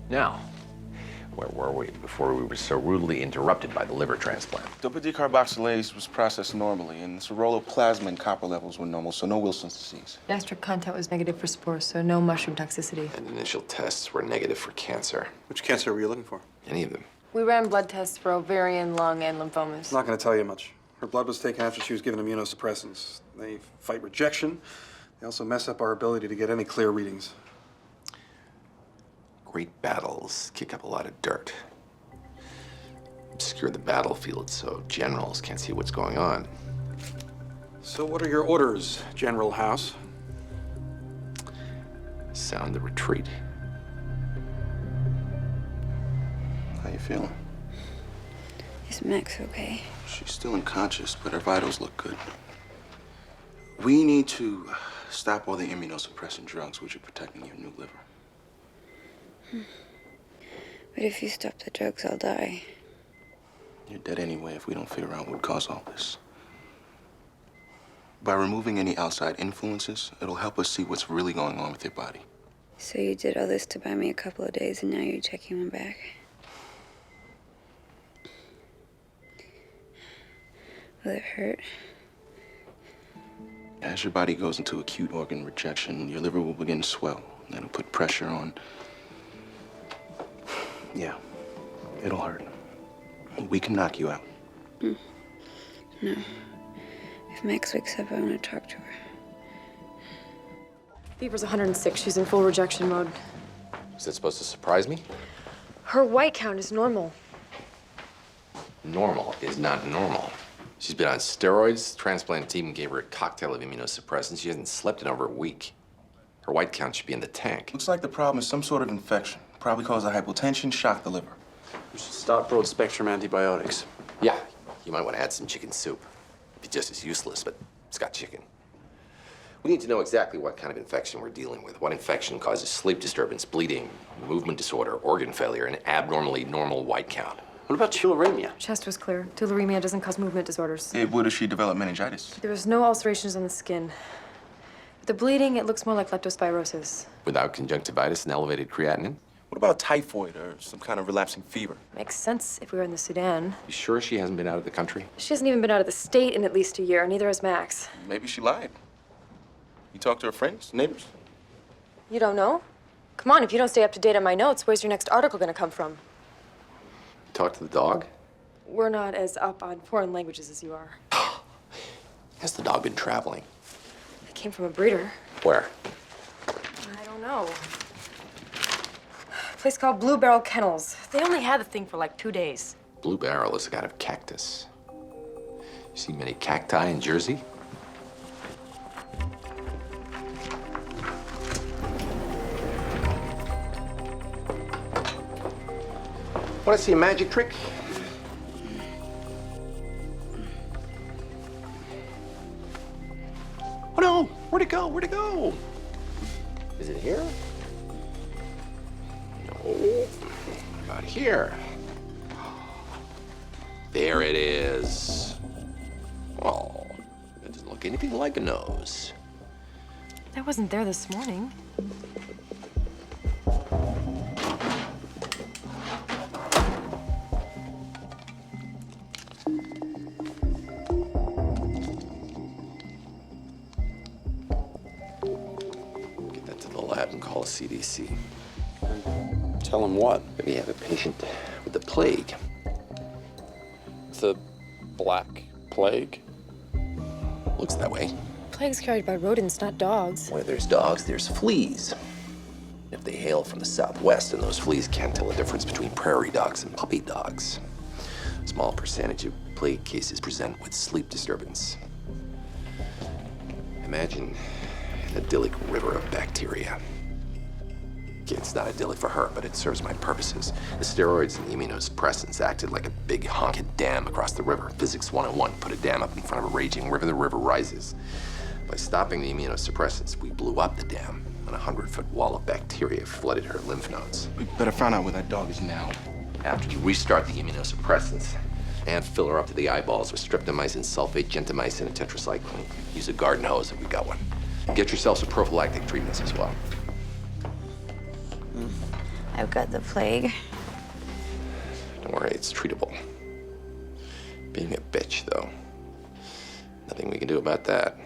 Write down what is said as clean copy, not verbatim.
Now, where were we before we were so rudely interrupted by the liver transplant? Double decarboxylase was processed normally, and ceruloplasmin and copper levels were normal, so no Wilson's disease. Gastric content was negative for spores, so no mushroom toxicity. And initial tests were negative for cancer. Which cancer were you looking for? Any of them. We ran blood tests for ovarian, lung, and lymphomas. It's not going to tell you much. Her blood was taken after she was given immunosuppressants. They fight rejection. They also mess up our ability to get any clear readings. Great battles kick up a lot of dirt. Obscure the battlefield so generals can't see what's going on. So what are your orders, General House? Sound the retreat. How you feeling? Is Max okay? She's still unconscious, but her vitals look good. We need to stop all the immunosuppressant drugs which are protecting your new liver. But if you stop the drugs, I'll die. You're dead anyway if we don't figure out what caused all this. By removing any outside influences, it'll help us see what's really going on with your body. So you did all this to buy me a couple of days, and now you're taking me back? Will it hurt? As your body goes into acute organ rejection, your liver will begin to swell. That'll put pressure on. Yeah, it'll hurt. We can knock you out. No. If Max wakes up, I want to talk to her. Fever's 106. She's in full rejection mode. Is that supposed to surprise me? Her white count is normal. Normal is not normal. She's been on steroids. The transplant team gave her a cocktail of immunosuppressants. She hasn't slept in over a week. Her white count should be in the tank. Looks like the problem is some sort of infection. Probably caused a hypotension, shocked the liver. You should stop broad-spectrum antibiotics. Yeah, you might want to add some chicken soup. It's just as useless, but it's got chicken. We need to know exactly what kind of infection we're dealing with. What infection causes sleep disturbance, bleeding, movement disorder, organ failure, and abnormally normal white count. What about tularemia? Chest was clear. Tularemia doesn't cause movement disorders. It would if she developed meningitis. There was no ulcerations on the skin. With the bleeding, it looks more like leptospirosis. Without conjunctivitis and elevated creatinine? What about typhoid or some kind of relapsing fever? Makes sense if we were in the Sudan. You sure she hasn't been out of the country? She hasn't even been out of the state in at least a year. Neither has Max. Maybe she lied. You talk to her friends, neighbors? You don't know? Come on, if you don't stay up to date on my notes, where's your next article gonna come from? Talk to the dog? We're not as up on foreign languages as you are. Has the dog been traveling? It came from a breeder. Where? I don't know. A place called Blue Barrel Kennels. They only had the thing for like 2 days. Blue Barrel is a kind of cactus. You see many cacti in Jersey? Want to see a magic trick? Oh no! Where'd it go? Where'd it go? Is it here? No. What about here? There it is. Oh, it doesn't look anything like a nose. That wasn't there this morning. Get that to the lab and call a CDC. Tell them what? We have a patient with the plague. The Black Plague? Looks that way. Plague's carried by rodents, not dogs. Where there's dogs, there's fleas. If they hail from the southwest, and those fleas can't tell the difference between prairie dogs and puppy dogs. A small percentage of plague cases present with sleep disturbance. Imagine an idyllic river of bacteria. It's not idyllic for her, but it serves my purposes. The steroids and the immunosuppressants acted like a big honking dam across the river. Physics 101, put a dam up in front of a raging river, the river rises. By stopping the immunosuppressants, we blew up the dam, and a 100-foot wall of bacteria flooded her lymph nodes. We better find out where that dog is now. After you restart the immunosuppressants and fill her up to the eyeballs with streptomycin, sulfate, gentamicin, and tetracycline, use a garden hose if we got one. Get yourself some prophylactic treatments as well. I've got the plague. Don't worry, it's treatable. Being a bitch, though. Nothing we can do about that.